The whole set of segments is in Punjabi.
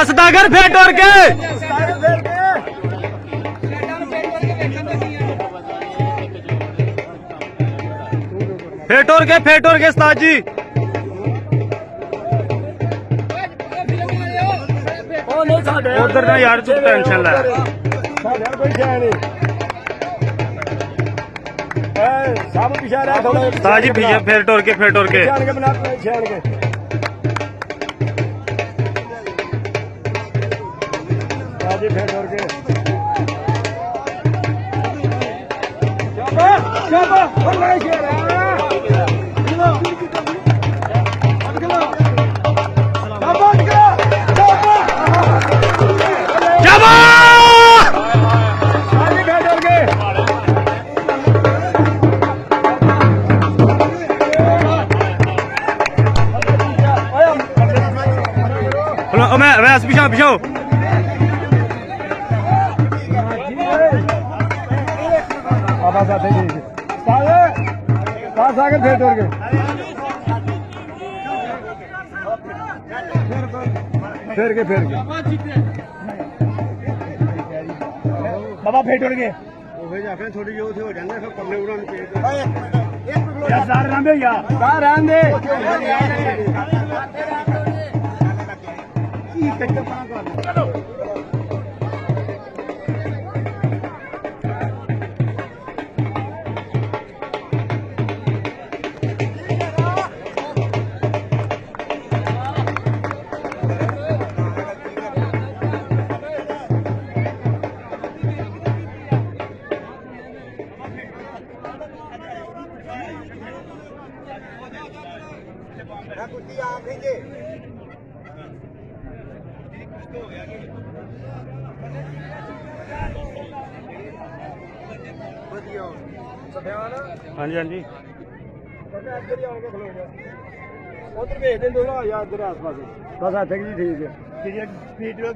सदागर फेट और के फेट और के उस्ताद जी उधर ना यार तू टेंशन ले उस्ताद जी फेट और के जी फेट और के मैं पिछाओ सागर फेट और के फेर के बाबा फेट और के थोड़ी जो हो जाने पल्ले उड़ान हाँ जी हाँ जी उधर भेज दे दोनों यार इधर आस पास बस आ जी ठीक है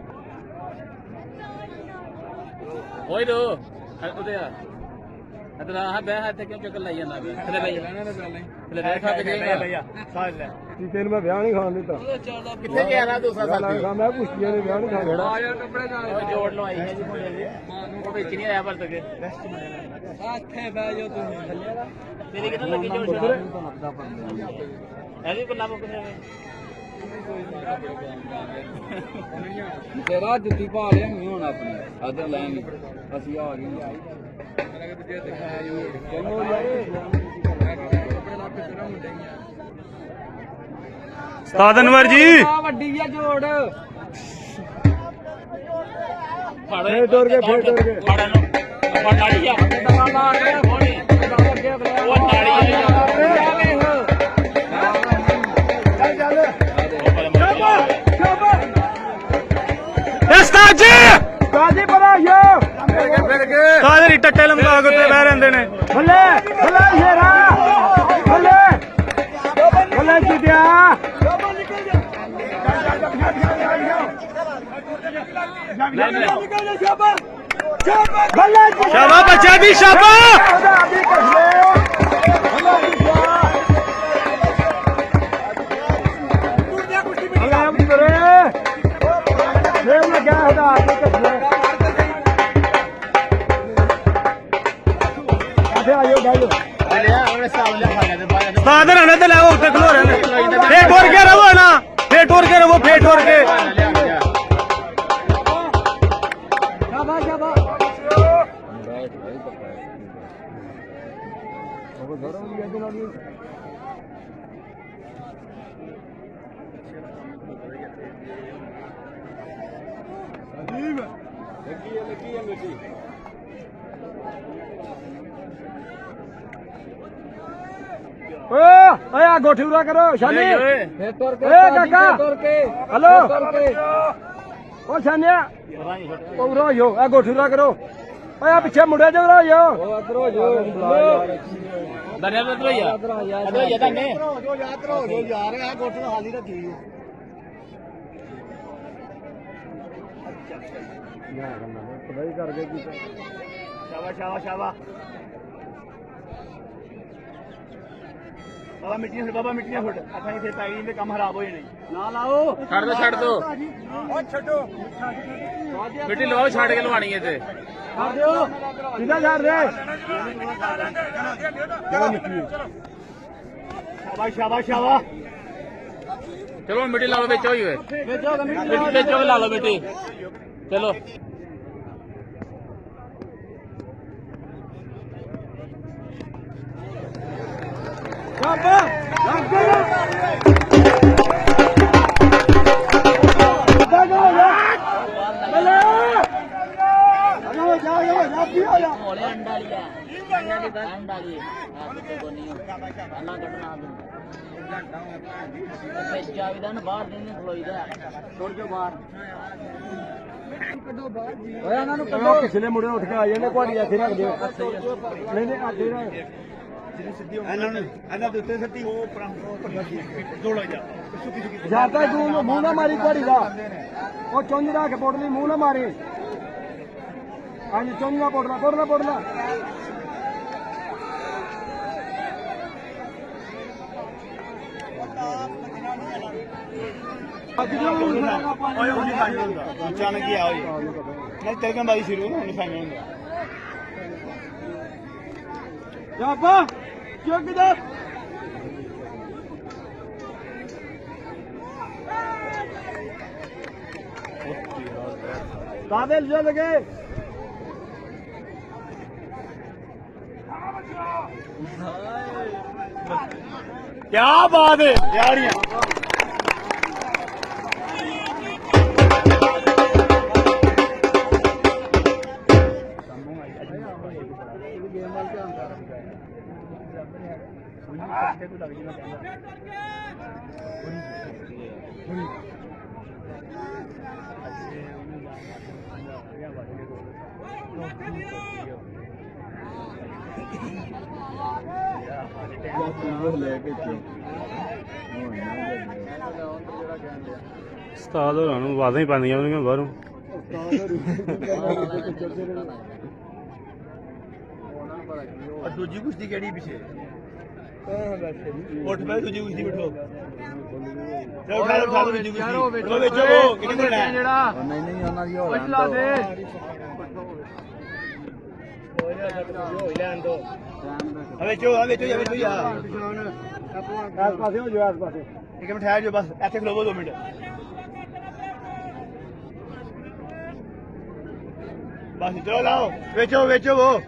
ओए दो उधर यार अदर हां बे हाथ क्यों चक्कर लाई जाना अभी चले भाई चले बैठा पे भैया साल ले तेन मैं ब्याह नहीं खान देता कितने के आना दूसरा साथी मैं पूछती है ब्याह नहीं खान आ यार कपड़े ना जोड़ लो आई है जी मुंडे जी वो बेच नहीं आया पर तक हाथे बैठो तुम तेरी कितना लगी जोड़ ऐसी को नाम कितने तेरा जुत्ती पा लिया नहीं होना अपनी अदर लाएंगे ਅਸੀਂ ਆ ਗਏ उस्ताद अनवर जी ਵੱਡੀ ਆ ਜੋੜ फेट और के ਫੜਾ ਨੂੰ ਨਾੜੀ ਆ ਦਵਾ ਲਾ ਕੇ ਹੋਣੀ ਅੱਗੇ ਉਹ ਨਾੜੀ ਆ उस्ताद जी काजी पर आयो उस्ताद जी टट्टे लमका के उत्ते बह रहिंदे ने भले भले शेरा भले भले चिटिया शाबा बच्चा भी शाबा साधन आने तो लाओ उठे खलो रहने फेट और के रहो ना फेट और के रहो फेट और के गोठी उड़ा करो शानी काका हेलो ओ शानिया उड़ा यो गोठी उड़ा करो ਓਏ ਪਿੱਛੇ ਮੁੰਡੇ ਜਰਾ ਹੋ ਜਾ ਦਰਿਆ ਦਾ ਧਰੋਈਆ ਧਰੋਈਆ ਤਾਂ ਨੇ ਜੋ ਯਾਦ ਰੋ ਜੋ ਯਾਰ ਆ ਗੋਟ ਨੂੰ ਹਾਲੀ ਰੱਖੀ ਪੜਾਈ ਕਰਕੇ ਕੀ ਸ਼ਾਬਾਸ਼ ਸ਼ਾਬਾਸ਼ ਸ਼ਾਬਾਸ਼ ਬਾਬਾ ਮਿੱਟੀਆਂ ਫੁੱਟ ਬਾਬਾ ਮਿੱਟੀਆਂ ਫੁੱਟ ਆਪਾਂ ਇੱਥੇ ਤਾਈ ਦੇ ਕੰਮ ਖਰਾਬ ਹੋ ਜਾਣੇ ਨਾ ਲਾਓ ਛੱਡ ਦੋ ਓ ਛੱਡੋ ਮਿੱਟੀ ਲਵਾਓ ਛੱਡ ਕੇ ਲਵਾਣੀ ਇੱਥੇ ਛੱਡ ਦਿਓ ਸਿੱਧਾ ਛੱਡ ਦੇ ਚਲੋ ਮਿੱਟੀ ਸ਼ਾਬਾਸ਼ ਸ਼ਾਬਾਸ਼ ਸ਼ਾਬਾਸ਼ ਚਲੋ ਮਿੱਟੀ ਲਾ ਲਓ ਵਿੱਚ ਹੋਈ ਹੋਏ ਵਿੱਚ ਲਾ ਲਓ ਮਿੱਟੀ ਚਲੋ ਹੋਲੇ ਅੰਡਾ ਲਿਆ ਅੰਡਾ ਲਈ ਆ ਕਿਤੇ ਕੋ ਨਹੀਂ ਅੱਲਾ ਕੱਢਣਾ ਤੇ ਜਾਵੀਦਾਨ ਬਾਹਰ ਨਹੀਂ ਖਲੋਈਦਾ ਛੋੜ ਜੋ ਬਾਹਰ ਓਏ ਇਹਨਾਂ ਨੂੰ ਕੱਢੋ ਪਿਛਲੇ ਮੁੰਡੇ ਉੱਠ ਕੇ ਆ ਜਾਂਦੇ ਕੁਆੜੀ ਇੱਥੇ ਰੱਖ ਦਿਓ ਨਹੀਂ ਨਹੀਂ ਅੱਗੇ ਨਾ ਇਹਨਾਂ ਦੇ ਉੱਤੇ ਸੱਤੀ ਉਹ ਜੋੜਾ ਜਾ ਜਾਂਦਾ ਤੂੰ ਮੂੰਹ ਨਾ ਮਾਰੀ ਕੁਆੜੀ ਦਾ ਉਹ ਚੁੰਝ ਰੱਖ ਕੇ ਪੋੜਲੀ ਮੂੰਹ ਨਾ ਮਾਰੀ ਹਾਂਜੀ ਚੁੰਝ ਨਾ ਪੋੜਨਾ ਓਏ ਉਹ ਨਹੀਂ ਫਾਈਨਲ ਹੁੰਦਾ ਅਚਾਨਕ ਹੀ ਆਓ ਨਹੀਂ ਤੇਰੇ ਬਾਈ ਸ਼ੁਰੂ ਨਾ ਨਹੀਂ ਫਾਈਨਲ ਹੁੰਦਾ ਜਾਪਾ ਚੁੱਕ ਜਾ ਕਾਬਿਲ ਜੋ ਲਗੇ क्या बात है यारियां ਉਸਤਾਦ ਹੋਰਾਂ ਨੂੰ ਆਵਾਜ਼ਾਂ ਹੀ ਪੈਂਦੀਆਂ ਉਹਨੀਆਂ ਬਾਹਰੋਂ ਦੂਜੀ ਕੁਸ਼ਤੀ ਕਿਹੜੀ ਪਿੱਛੇ ਉੱਠ ਪੈ ਦੂਜੀ ਕੁਸ਼ਤੀ ਬਿਠੋ ਉਠਾ ਦੂਜੀ ਕੁਸ਼ਤੀ ਉਹ ਵੇਚੋ ਉਹ ਕਿਹੜੀ ਕੋਲ ਹੈ ਜਿਹੜਾ ਨਹੀਂ ਉਹਨਾਂ ਦੀ ਹੋ ਲਾ ਦੇ ਵੇਚੋ ਯਾਰ ਆਸ ਪਾਸੇ ਹੋ ਜਾਓ ਆਸ ਪਾਸੇ ਇੱਕ ਮਿੰਟ ਠਹਿਰ ਜਾਓ ਬਸ ਇੱਥੇ ਖਲੋਵੋ 2 ਮਿੰਟ ਬਸ ਚਲੋ ਲਾਓ ਵੇਚੋ ਉਹ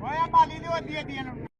ਓਏ ਮਾਲੀ ਦੀ ਅੱਧੀ ਨੂੰ